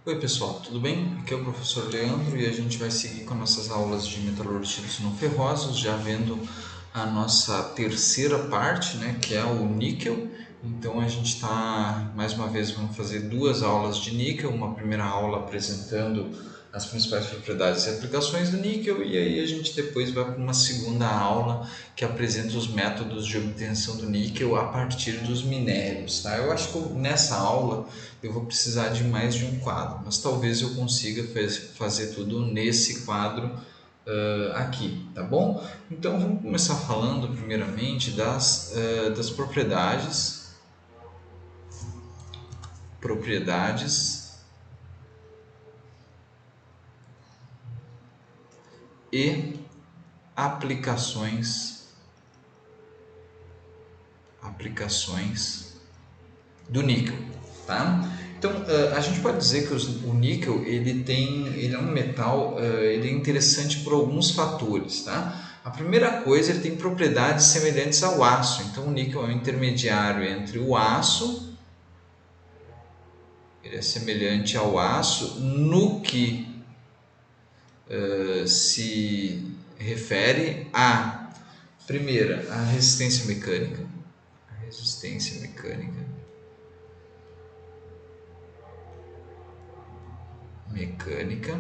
Oi pessoal, tudo bem? Aqui é o professor Leandro e a gente vai seguir com nossas aulas de metalurgia não ferrosos, já vendo a nossa terceira parte, né, que é o níquel. Então a gente está, mais uma vez, vamos fazer duas aulas de níquel, uma primeira aula apresentando as principais propriedades e aplicações do níquel, e aí a gente depois vai para uma segunda aula que apresenta os métodos de obtenção do níquel a partir dos minérios, tá? Eu acho que nessa aula eu vou precisar de mais de um quadro, mas talvez eu consiga fazer tudo nesse quadro aqui, tá bom? Então vamos começar falando primeiramente das propriedades e aplicações do níquel, tá? Então, a gente pode dizer que o níquel ele é um metal, ele é interessante por alguns fatores, tá? A primeira coisa, ele tem propriedades semelhantes ao aço. Então, o níquel é um intermediário entre o aço, ele é semelhante ao aço no que se refere a, primeira, a resistência mecânica. A resistência mecânica. Então,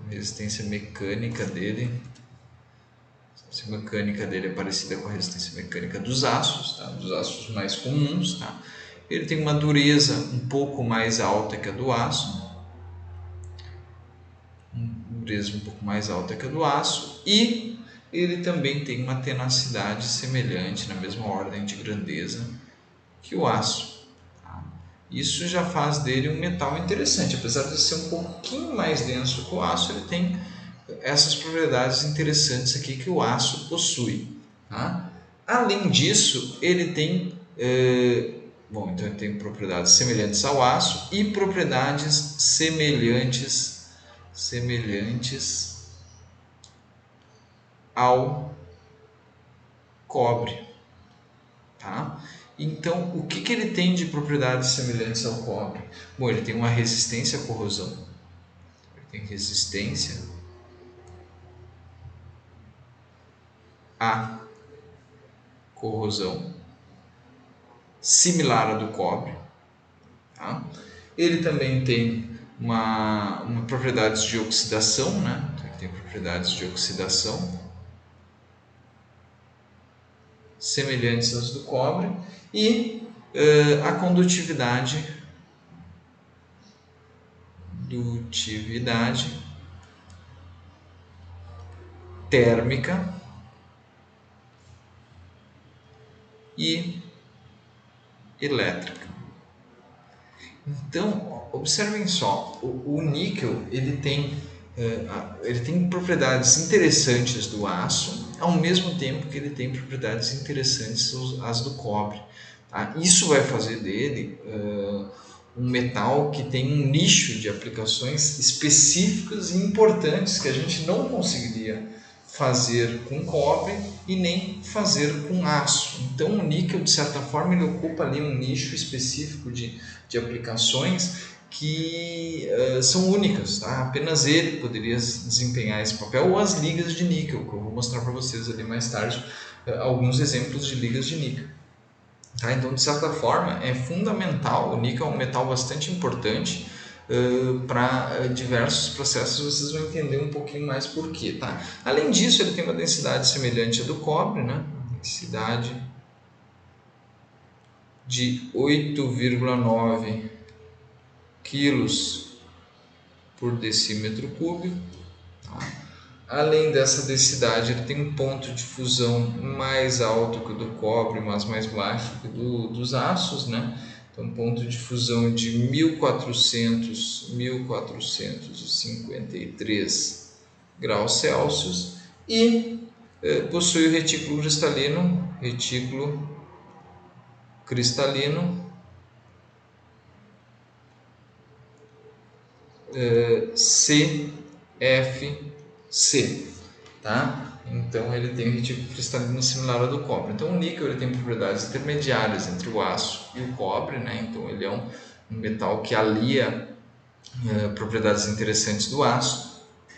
a resistência mecânica dele. A resistência mecânica dele é parecida com a resistência mecânica dos aços, tá? Dos aços mais comuns. Tá? Ele tem uma dureza um pouco mais alta que a do aço, dureza um pouco mais alta que a do aço, e ele também tem uma tenacidade semelhante, na mesma ordem de grandeza que o aço. Tá? Isso já faz dele um metal interessante, apesar de ser um pouquinho mais denso que o aço, ele tem essas propriedades interessantes aqui que o aço possui. Tá? Além disso, ele tem então ele tem propriedades semelhantes ao aço e propriedades semelhantes ao cobre. Tá? Então, o que ele tem de propriedades semelhantes ao cobre? Bom, ele tem uma resistência à corrosão, ele tem resistência à corrosão, similar à do cobre. Tá? Ele também tem uma propriedades de oxidação, né? Então, ele tem propriedades de oxidação semelhantes às do cobre e a condutividade térmica e elétrica. Então, observem só, o níquel ele tem propriedades interessantes do aço, ao mesmo tempo que ele tem propriedades interessantes as do cobre. Tá? Isso vai fazer dele um metal que tem um nicho de aplicações específicas e importantes que a gente não conseguiria fazer com cobre e nem fazer com aço. Então o níquel, de certa forma, ele ocupa ali um nicho específico de aplicações que são únicas, tá? Apenas ele poderia desempenhar esse papel, ou as ligas de níquel, que eu vou mostrar para vocês ali mais tarde alguns exemplos de ligas de níquel. Tá? Então, de certa forma, é fundamental, o níquel é um metal bastante importante para diversos processos, vocês vão entender um pouquinho mais por quê. Tá? Além disso, ele tem uma densidade semelhante à do cobre, né? Densidade de 8,9 quilos por decímetro cúbico. Tá? Além dessa densidade, ele tem um ponto de fusão mais alto que o do cobre, mas mais baixo que o dos aços, né? Então, ponto de fusão de 1453 graus Celsius e possui o retículo cristalino CFC, tá? Então ele tem um retículo cristalino similar ao do cobre. Então o níquel ele tem propriedades intermediárias entre o aço e o cobre, né? Então ele é um metal que alia propriedades interessantes do aço,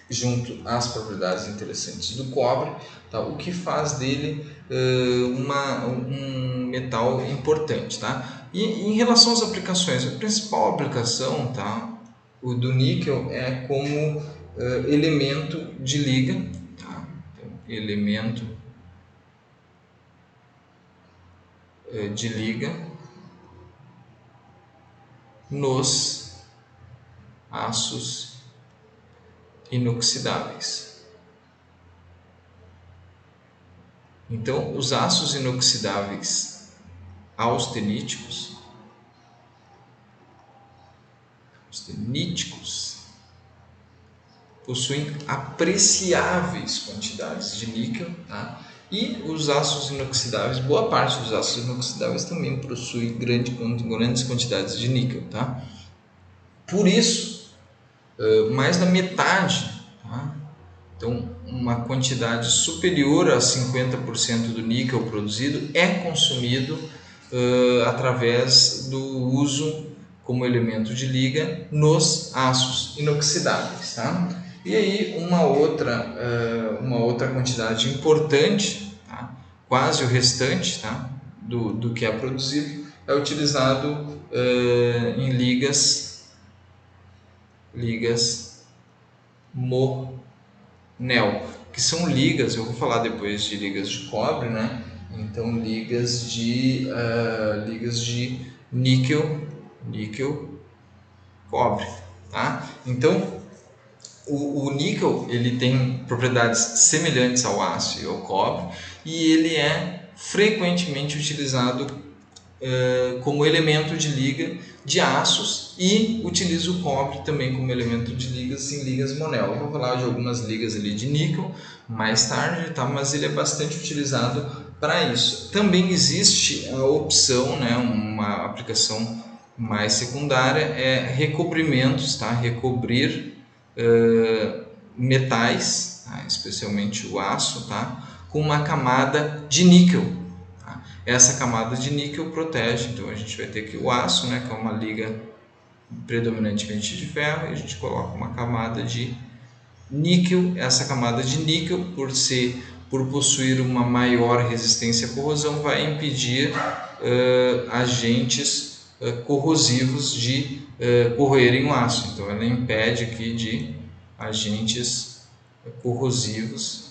junto às propriedades interessantes do cobre, tá? O que faz dele um metal importante. Tá? E em relação às aplicações, a principal aplicação, tá? O do níquel é como elemento de liga, tá? Então, elemento de liga nos aços inoxidáveis. Então, os aços inoxidáveis austeníticos possuem apreciáveis quantidades de níquel, tá? E os aços inoxidáveis, boa parte dos aços inoxidáveis também possui grandes quantidades de níquel, tá? Por isso, mais da metade, tá? Então, uma quantidade superior a 50% do níquel produzido é consumido através do uso como elemento de liga nos aços inoxidáveis. Tá? E aí uma outra quantidade importante, tá? Quase o restante, tá? do que é produzido, é utilizado em ligas Monel, que são ligas, eu vou falar depois de ligas de cobre, né? Então ligas de níquel, cobre, tá? Então o níquel ele tem propriedades semelhantes ao aço e ao cobre e ele é frequentemente utilizado como elemento de liga de aços e utiliza o cobre também como elemento de ligas em ligas Monel. Eu vou falar de algumas ligas ali de níquel mais tarde, tá? Mas ele é bastante utilizado para isso. Também existe a opção, né, uma aplicação mais secundária, é recobrimentos, tá? Recobrir metais, tá? Especialmente o aço, tá? Com uma camada de níquel. Essa camada de níquel protege, então a gente vai ter aqui o aço, né, que é uma liga predominantemente de ferro, e a gente coloca uma camada de níquel. Essa camada de níquel, por possuir uma maior resistência à corrosão, vai impedir agentes corrosivos de corroerem o aço. Então ela impede aqui de agentes corrosivos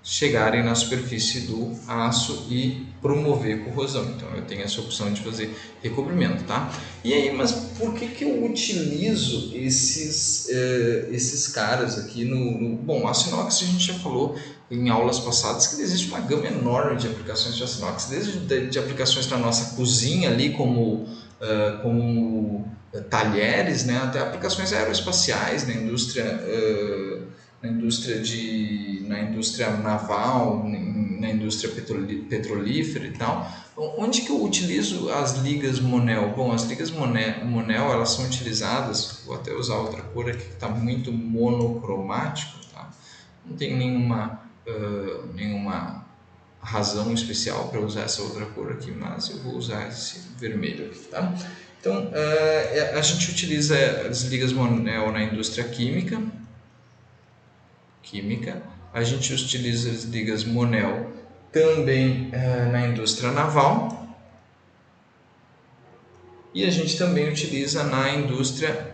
chegarem na superfície do aço e promover corrosão. Então eu tenho essa opção de fazer recobrimento, tá? E aí, mas por que eu utilizo esses caras aqui bom, aço inox a gente já falou em aulas passadas que existe uma gama enorme de aplicações de aço inox, desde de aplicações na nossa cozinha ali como talheres, né, até aplicações aeroespaciais na indústria naval, na indústria petrolífera e tal. Onde que eu utilizo as ligas Monel? Bom, as ligas Monel elas são utilizadas, vou até usar outra cor aqui que está muito monocromático, tá? Não tem nenhuma razão especial para usar essa outra cor aqui, mas eu vou usar esse vermelho aqui, tá? Então, a gente utiliza as ligas Monel na indústria química, a gente utiliza as ligas Monel também na indústria naval e a gente também utiliza na indústria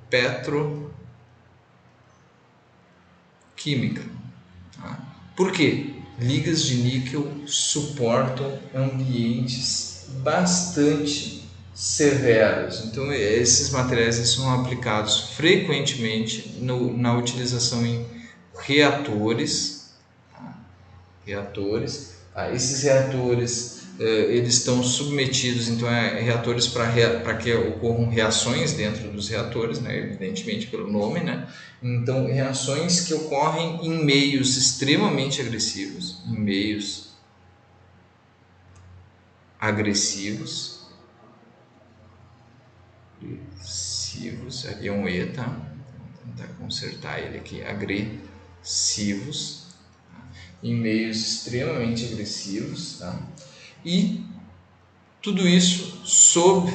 petroquímica. Tá? Por quê? Ligas de níquel suportam ambientes bastante severos. Então esses materiais são aplicados frequentemente na utilização em reatores. Esses reatores eles estão submetidos, então reatores para que ocorram reações dentro dos reatores, né, evidentemente pelo nome, né? Então reações que ocorrem em meios extremamente agressivos, aqui é um E, tá? Vou tentar consertar ele aqui, agressivos, tá? Em meios extremamente agressivos, tá? E tudo isso sob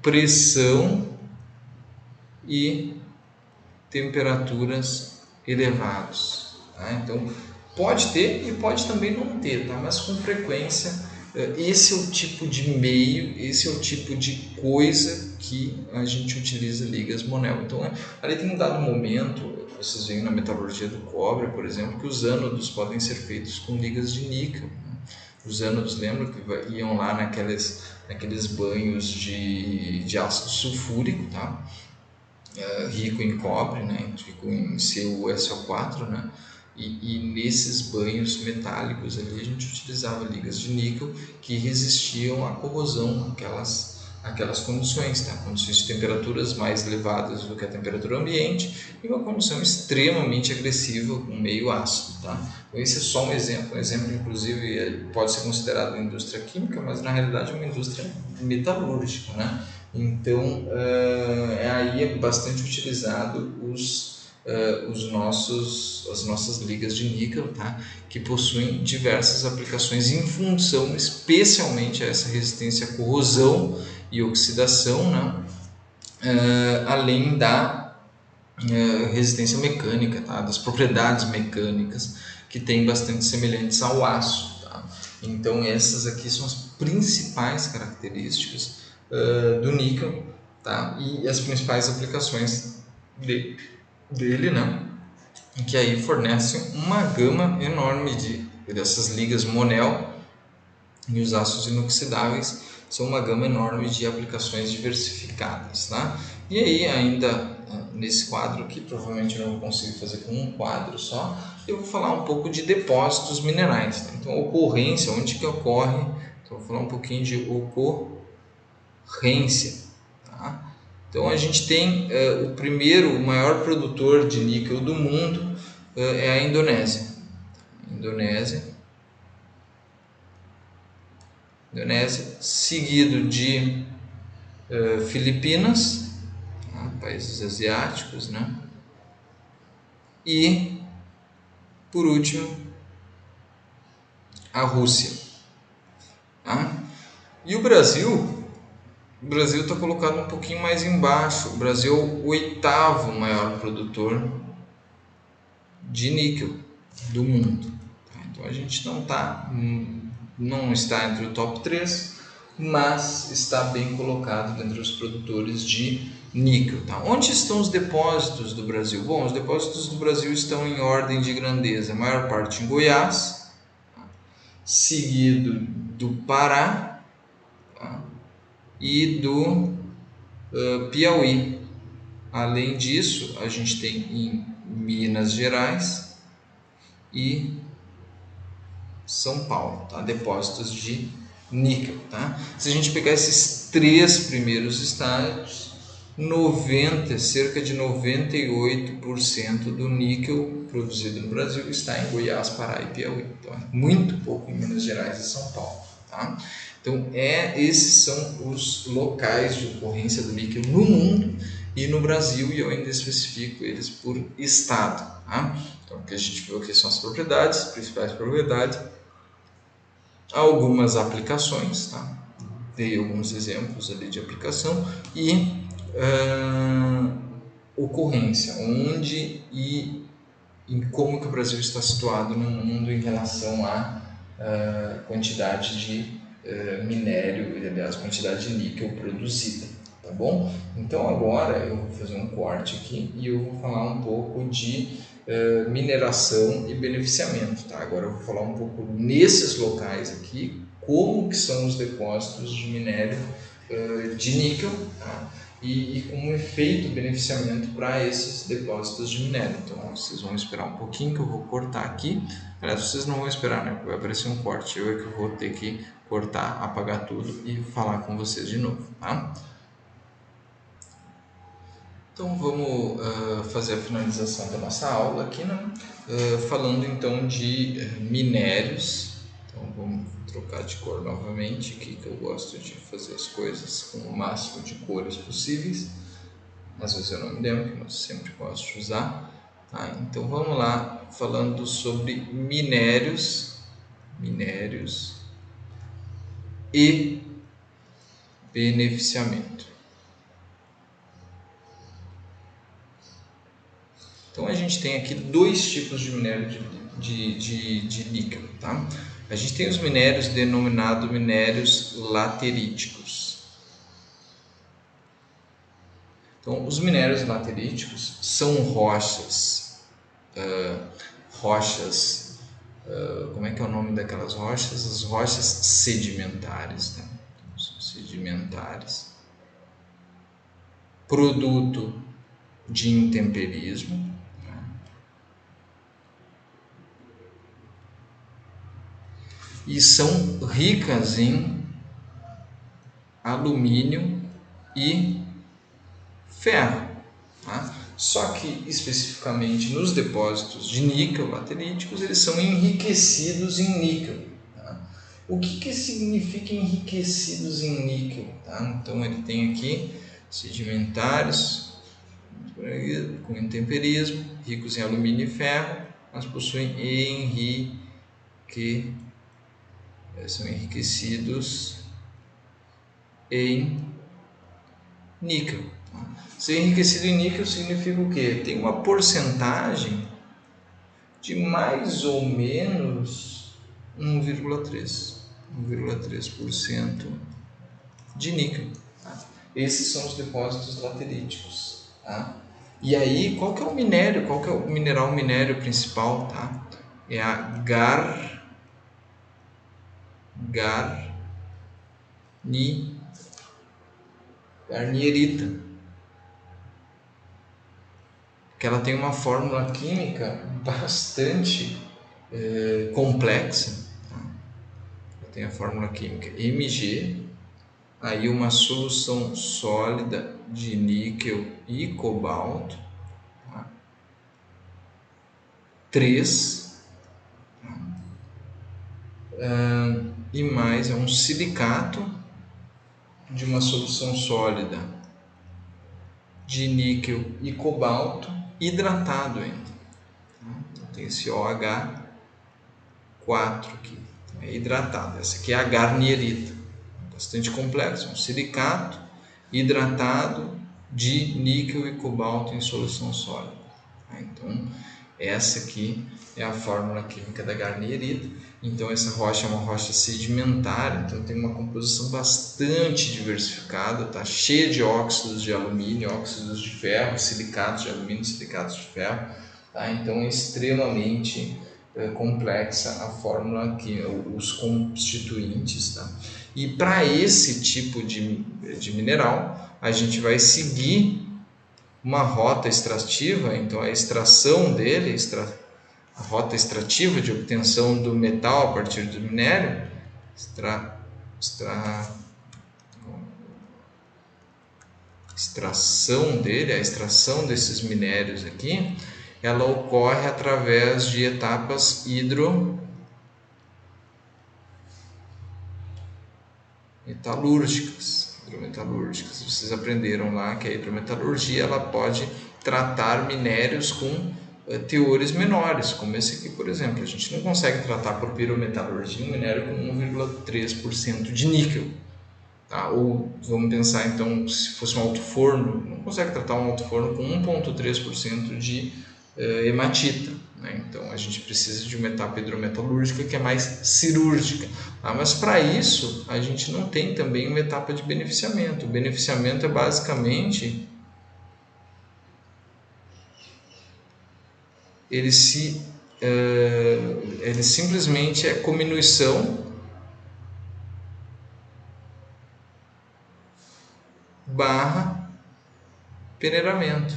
pressão e temperaturas elevadas. Tá? Então, pode ter e pode também não ter, tá? Mas com frequência, esse é o tipo de meio, esse é o tipo de coisa que a gente utiliza ligas Monel. Então, ali tem um dado momento, vocês veem na metalurgia do cobre, por exemplo, que os ânodos podem ser feitos com ligas de níquel. Né? Os ânodos, lembram que iam lá naqueles banhos de ácido sulfúrico, tá? Rico em cobre, né? Rico em CuSO4, né? E nesses banhos metálicos ali a gente utilizava ligas de níquel que resistiam à corrosão, aquelas condições, tá? Condições de temperaturas mais elevadas do que a temperatura ambiente e uma condição extremamente agressiva com meio ácido, tá? Então esse é só um exemplo inclusive pode ser considerado indústria química, mas na realidade é uma indústria metalúrgica, né? Então aí é bastante utilizado as nossas ligas de níquel, tá? Que possuem diversas aplicações em função especialmente a essa resistência à corrosão e oxidação, né? Além da resistência mecânica, tá? Das propriedades mecânicas que têm bastante semelhantes ao aço. Tá? Então essas aqui são as principais características do níquel, tá? E as principais aplicações dele, né? Que aí fornecem uma gama enorme dessas ligas Monel, e os aços inoxidáveis são uma gama enorme de aplicações diversificadas, tá? E aí ainda nesse quadro aqui, provavelmente eu não vou conseguir fazer com um quadro só, eu vou falar um pouco de depósitos minerais, tá? Então ocorrência, onde que ocorre, então vou falar um pouquinho de ocorrência, tá? Então a gente tem o maior produtor de níquel do mundo é a Indonésia. Indonésia, seguido de Filipinas, tá? Países asiáticos, né? E por último a Rússia, tá? E o Brasil está colocado um pouquinho mais embaixo. O Brasil é o oitavo maior produtor de níquel do mundo. Tá? Então a gente não está entre o top 3, mas está bem colocado entre os produtores de níquel. Tá? Onde estão os depósitos do Brasil? Bom, os depósitos do Brasil estão em ordem de grandeza, a maior parte em Goiás, tá? Seguido do Pará, tá? E do Piauí. Além disso, a gente tem em Minas Gerais e São Paulo, tá? Depósitos de níquel, tá? Se a gente pegar esses 3 primeiros estados, cerca de 98% do níquel produzido no Brasil está em Goiás, Pará e Piauí. Então é muito pouco em Minas Gerais e São Paulo, tá? Então esses são os locais de ocorrência do níquel no mundo e no Brasil, e eu ainda especifico eles por estado, tá? Então aqui a gente viu que são as propriedades, principais propriedades, algumas aplicações, tá? Dei alguns exemplos ali de aplicação e ocorrência, onde e em como que o Brasil está situado no mundo em relação à quantidade de minério e, aliás, quantidade de níquel produzida, tá bom? Então agora eu vou fazer um corte aqui e eu vou falar um pouco de mineração e beneficiamento, tá? Agora eu vou falar um pouco nesses locais aqui, como que são os depósitos de minério de níquel, tá? E como efeito beneficiamento para esses depósitos de minério. Então vocês vão esperar um pouquinho que eu vou cortar aqui. Aliás, vocês não vão esperar, né? Vai aparecer um corte, eu é que vou ter que cortar, apagar tudo e falar com vocês de novo, tá? Então vamos fazer a finalização da nossa aula aqui, né? Falando então de minérios. Então vamos trocar de cor novamente aqui, que eu gosto de fazer as coisas com o máximo de cores possíveis. Às vezes eu não me lembro, mas sempre gosto de usar. Tá? Então vamos lá, falando sobre minérios e beneficiamento. Então a gente tem aqui dois tipos de minério de níquel, tá? A gente tem os minérios denominados minérios lateríticos. Então, os minérios lateríticos são rochas, como é que é o nome daquelas rochas? As rochas sedimentares, tá? Então, são sedimentares, produto de intemperismo, tá? E são ricas em alumínio e ferro, tá? Só que especificamente nos depósitos de níquel lateríticos eles são enriquecidos em níquel, tá? O que significa enriquecidos em níquel, tá? Então ele tem aqui sedimentares com intemperismo, ricos em alumínio e ferro, mas possuem são enriquecidos em níquel. Ser enriquecido em níquel significa o quê? Tem uma porcentagem de mais ou menos 1,3% de níquel. Tá? Esses são os depósitos lateríticos. Tá? E aí, qual que é o minério? Qual que é o minério principal? Tá? É a garnierita, que ela tem uma fórmula química bastante complexa. Tá? Ela tem a fórmula química Mg, aí uma solução sólida de níquel e cobalto, tá? 3, e mais é um silicato de uma solução sólida de níquel e cobalto hidratado ainda. Então, tem esse OH4 aqui, é hidratado. Essa aqui é a garnierita, bastante complexo, um silicato hidratado de níquel e cobalto em solução sólida. Então, essa aqui é a fórmula química da garnierita. Então, essa rocha é uma rocha sedimentar, então tem uma composição bastante diversificada, tá? Cheia de óxidos de alumínio, óxidos de ferro, silicatos de alumínio, silicatos de ferro, tá? Então, é extremamente complexa a fórmula química, os constituintes, tá? E para esse tipo de mineral, a gente vai seguir uma rota extrativa, então a extração dele, a rota extrativa de obtenção do metal a partir do minério, extração dele, a extração desses minérios aqui, ela ocorre através de etapas hidrometalúrgicas. Vocês aprenderam lá que a hidrometalurgia ela pode tratar minérios com teores menores, como esse aqui, por exemplo. A gente não consegue tratar por pirometalurgia um minério com 1,3% de níquel. Tá? Ou vamos pensar então, se fosse um alto-forno, não consegue tratar um alto-forno com 1,3% de hematita. Né? Então a gente precisa de uma etapa hidrometalúrgica que é mais cirúrgica. Tá? Mas para isso a gente não tem também uma etapa de beneficiamento. O beneficiamento é basicamente ele simplesmente é cominuição barra peneiramento.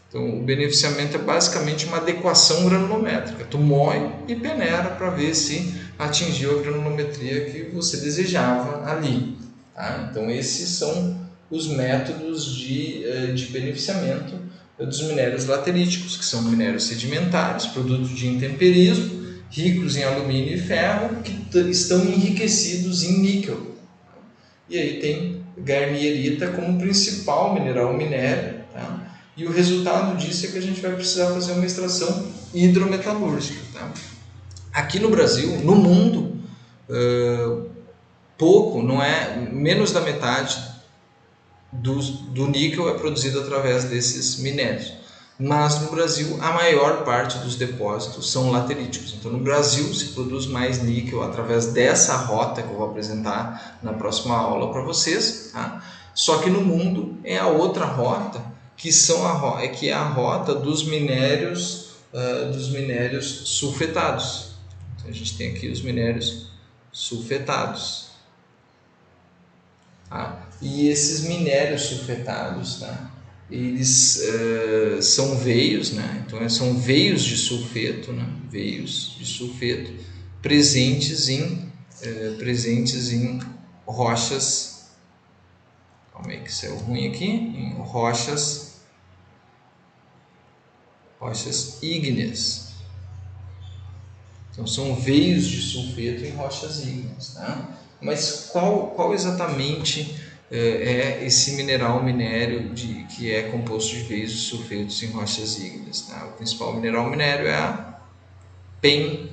Então, o beneficiamento é basicamente uma adequação granulométrica. Tu moe e peneira para ver se atingiu a granulometria que você desejava ali. Tá? Então, esses são os métodos de beneficiamento dos minérios lateríticos, que são minérios sedimentares, produto de intemperismo, ricos em alumínio e ferro, que estão enriquecidos em níquel. E aí tem garnierita como principal mineral minério, tá? E o resultado disso é que a gente vai precisar fazer uma extração hidrometalúrgica. Tá? Aqui no Brasil, no mundo, pouco, não é menos da metade do níquel é produzido através desses minérios. Mas no Brasil a maior parte dos depósitos são lateríticos. Então no Brasil se produz mais níquel através dessa rota que eu vou apresentar na próxima aula para vocês, tá? Só que no mundo é a outra rota, que é a rota dos minérios sulfetados. Então a gente tem aqui os minérios sulfetados, tá? E esses minérios sulfetados, tá? Eles são veios, né? Então são veios de sulfeto, né? Veios de sulfeto presentes em rochas. Calma aí que saiu ruim aqui. Em rochas ígneas. Então são veios de sulfeto em rochas ígneas, tá? Mas qual exatamente é esse minério que é composto de veios de sulfetos em rochas ígneas, tá? O principal minério é a pentlandita,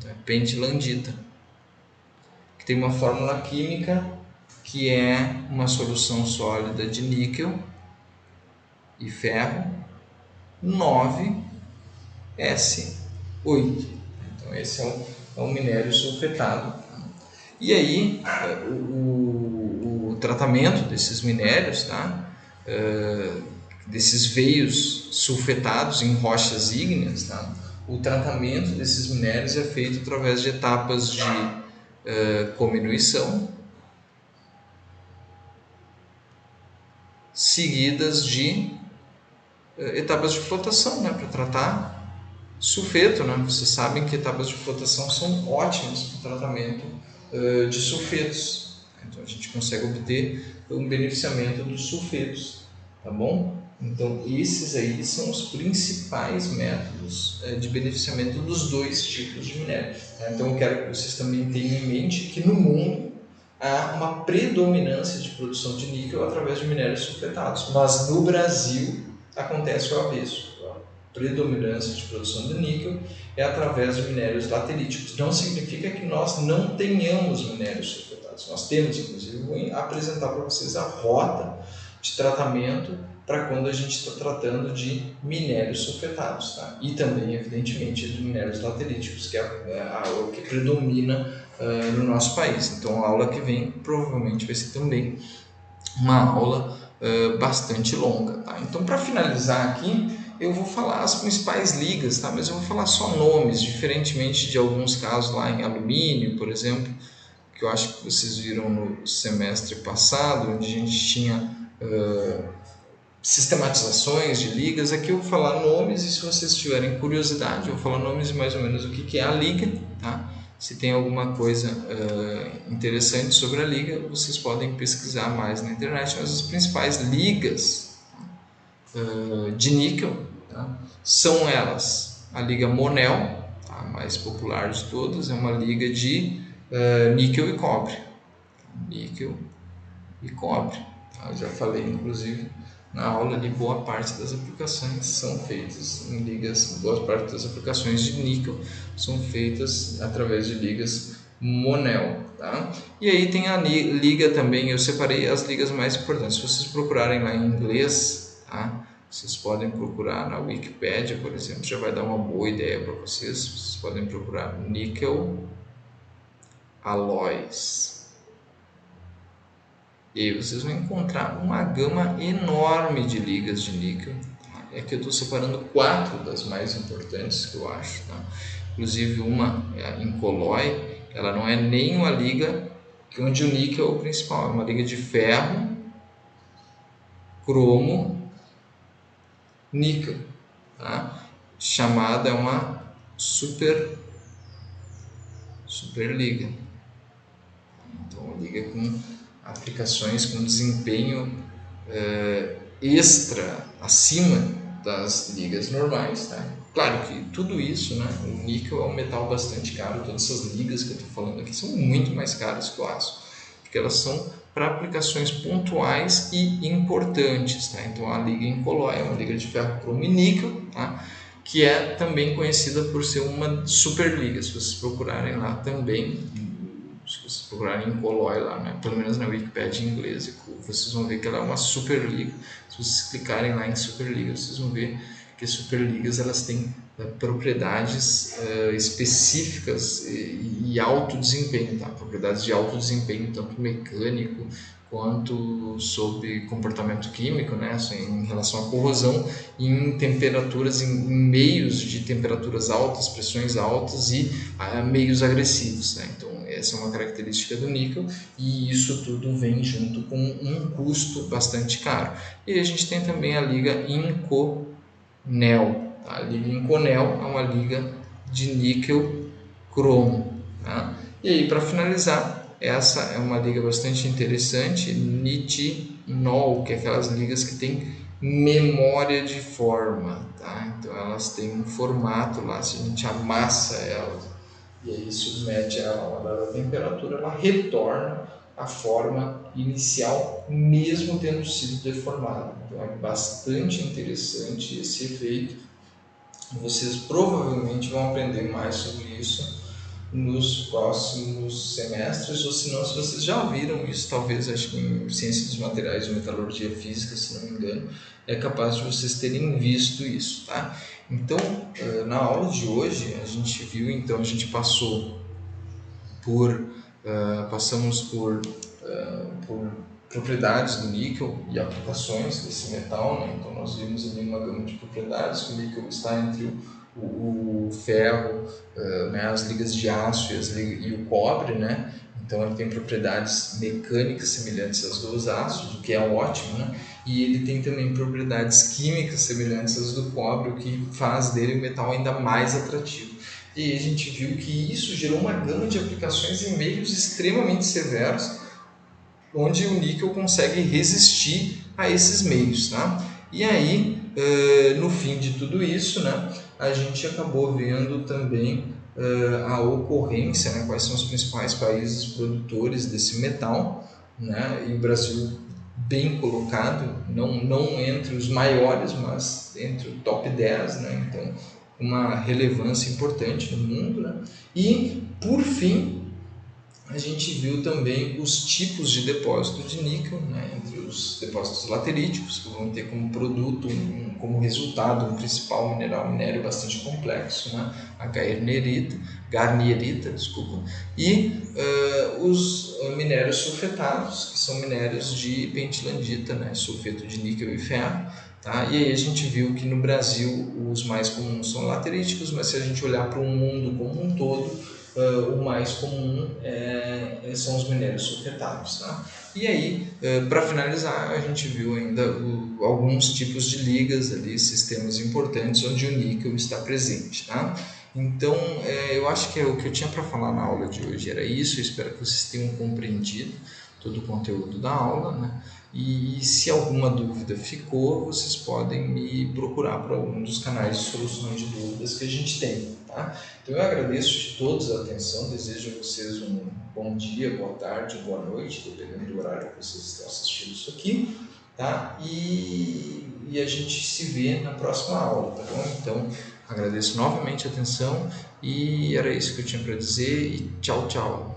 tá? Pentlandita, que tem uma fórmula química que é uma solução sólida de níquel e ferro 9S8. Então esse é um minério sulfetado. E aí o tratamento desses minérios, tá? Desses veios sulfetados em rochas ígneas, tá? O tratamento desses minérios é feito através de etapas de cominuição seguidas de etapas de flotação, né? Para tratar sulfeto, né? Vocês sabem que etapas de flotação são ótimas para o tratamento de sulfetos. Então a gente consegue obter um beneficiamento dos sulfetos, tá bom? Então esses aí são os principais métodos de beneficiamento dos dois tipos de minério. Tá? Então eu quero que vocês também tenham em mente que no mundo há uma predominância de produção de níquel através de minérios sulfetados, mas no Brasil acontece o avesso. Predominância de produção de níquel é através de minérios lateríticos. Não significa que nós não tenhamos minérios sulfetados. Nós temos, inclusive, vou apresentar para vocês a rota de tratamento para quando a gente está tratando de minérios sulfetados, tá? E também, evidentemente, de minérios lateríticos, que é o que predomina no nosso país. Então, a aula que vem provavelmente vai ser também uma aula bastante longa, tá? Então, para finalizar aqui, eu vou falar as principais ligas, tá? Mas eu vou falar só nomes, diferentemente de alguns casos lá em alumínio, por exemplo, que eu acho que vocês viram no semestre passado, onde a gente tinha sistematizações de ligas. Aqui eu vou falar nomes e se vocês tiverem curiosidade, eu vou falar nomes e mais ou menos o que é a liga, tá? Se tem alguma coisa interessante sobre a liga, vocês podem pesquisar mais na internet, mas as principais ligas de níquel, tá? São elas: a liga Monel, a mais popular de todas, é uma liga de níquel e cobre. Níquel e cobre. Tá? Eu já falei, inclusive, na aula de boa parte das aplicações são feitas em ligas, boa parte das aplicações de níquel são feitas através de ligas Monel, tá? E aí tem a liga também, eu separei as ligas mais importantes. Se vocês procurarem lá em inglês, tá? Vocês podem procurar na Wikipédia, por exemplo, já vai dar uma boa ideia para vocês. Vocês podem procurar Nickel Alloys. E aí vocês vão encontrar uma gama enorme de ligas de níquel. É que eu estou separando 4 das mais importantes que eu acho, tá? Inclusive uma em Colloy, ela não é nem uma liga onde o níquel é o principal, é uma liga de ferro, cromo, níquel, tá? Chamada uma superliga. Então, uma liga com aplicações com desempenho extra, acima das ligas normais, tá? Claro que tudo isso, né? O níquel é um metal bastante caro, todas essas ligas que eu estou falando aqui são muito mais caras que o aço, porque elas são para aplicações pontuais e importantes, tá? Então a liga em Colloy é uma liga de ferro, cromo e níquel, tá? Que é também conhecida por ser uma superliga. Se vocês procurarem lá também Se vocês procurarem em colloy lá, né? Pelo menos na Wikipedia em inglês, vocês vão ver que ela é uma superliga. Se vocês clicarem lá em superliga, vocês vão ver que as superligas elas têm propriedades específicas e alto desempenho, tá? Propriedades de alto desempenho, tanto mecânico quanto sobre comportamento químico, né? Em relação à corrosão, em temperaturas, em meios de temperaturas altas, pressões altas e meios agressivos, né? Então, essa é uma característica do níquel e isso tudo vem junto com um custo bastante caro. E a gente tem também a liga Inconel. Tá? A liga Inconel é uma liga de níquel cromo. Tá? E aí, para finalizar, essa é uma liga bastante interessante, nitinol, que é aquelas ligas que tem memória de forma. Tá? Então, elas têm um formato lá, se a gente amassa elas e aí submete ela a uma dada temperatura, ela retorna a forma inicial, mesmo tendo sido deformada. Então é bastante interessante esse efeito. Vocês provavelmente vão aprender mais sobre isso nos próximos semestres, ou se não, se vocês já viram isso, talvez, acho que em Ciência dos Materiais ou Metalurgia Física, se não me engano, é capaz de vocês terem visto isso, tá? Então, na aula de hoje, a gente viu, então, a gente passamos por propriedades do níquel e aplicações desse metal, né? Então nós vimos ali uma gama de propriedades, que o níquel está entre o ferro, né? As ligas de aço e o cobre, né? Então ele tem propriedades mecânicas semelhantes às dos aços, o que é ótimo, né? E ele tem também propriedades químicas semelhantes às do cobre, o que faz dele um metal ainda mais atrativo. E a gente viu que isso gerou uma gama de aplicações em meios extremamente severos, onde o níquel consegue resistir a esses meios. Tá? E aí, no fim de tudo isso, né, a gente acabou vendo também a ocorrência, né, quais são os principais países produtores desse metal, né, e o Brasil bem colocado, não entre os maiores, mas entre o top 10, né, então uma relevância importante no mundo, né? E por fim a gente viu também os tipos de depósito de níquel, né? Entre os depósitos lateríticos, que vão ter como produto, como resultado, um principal minério bastante complexo, né? A garnierita, e os minérios sulfetados, que são minérios de pentilandita, né? Sulfeto de níquel e ferro. Tá? E aí a gente viu que no Brasil os mais comuns são lateríticos, mas se a gente olhar para o mundo como um todo, o mais comum são os minérios sulfetados. Tá? E aí, para finalizar, a gente viu ainda alguns tipos de ligas ali, sistemas importantes onde o níquel está presente. Tá? Então, eu acho que o que eu tinha para falar na aula de hoje era isso. Eu espero que vocês tenham compreendido todo o conteúdo da aula, né? E se alguma dúvida ficou, vocês podem me procurar para algum dos canais de soluções de dúvidas que a gente tem. Tá? Então eu agradeço de todos a atenção, desejo a vocês um bom dia, boa tarde, boa noite, dependendo do horário que vocês estão assistindo isso aqui. Tá? E a gente se vê na próxima aula, tá bom? Então agradeço novamente a atenção e era isso que eu tinha para dizer e tchau, tchau!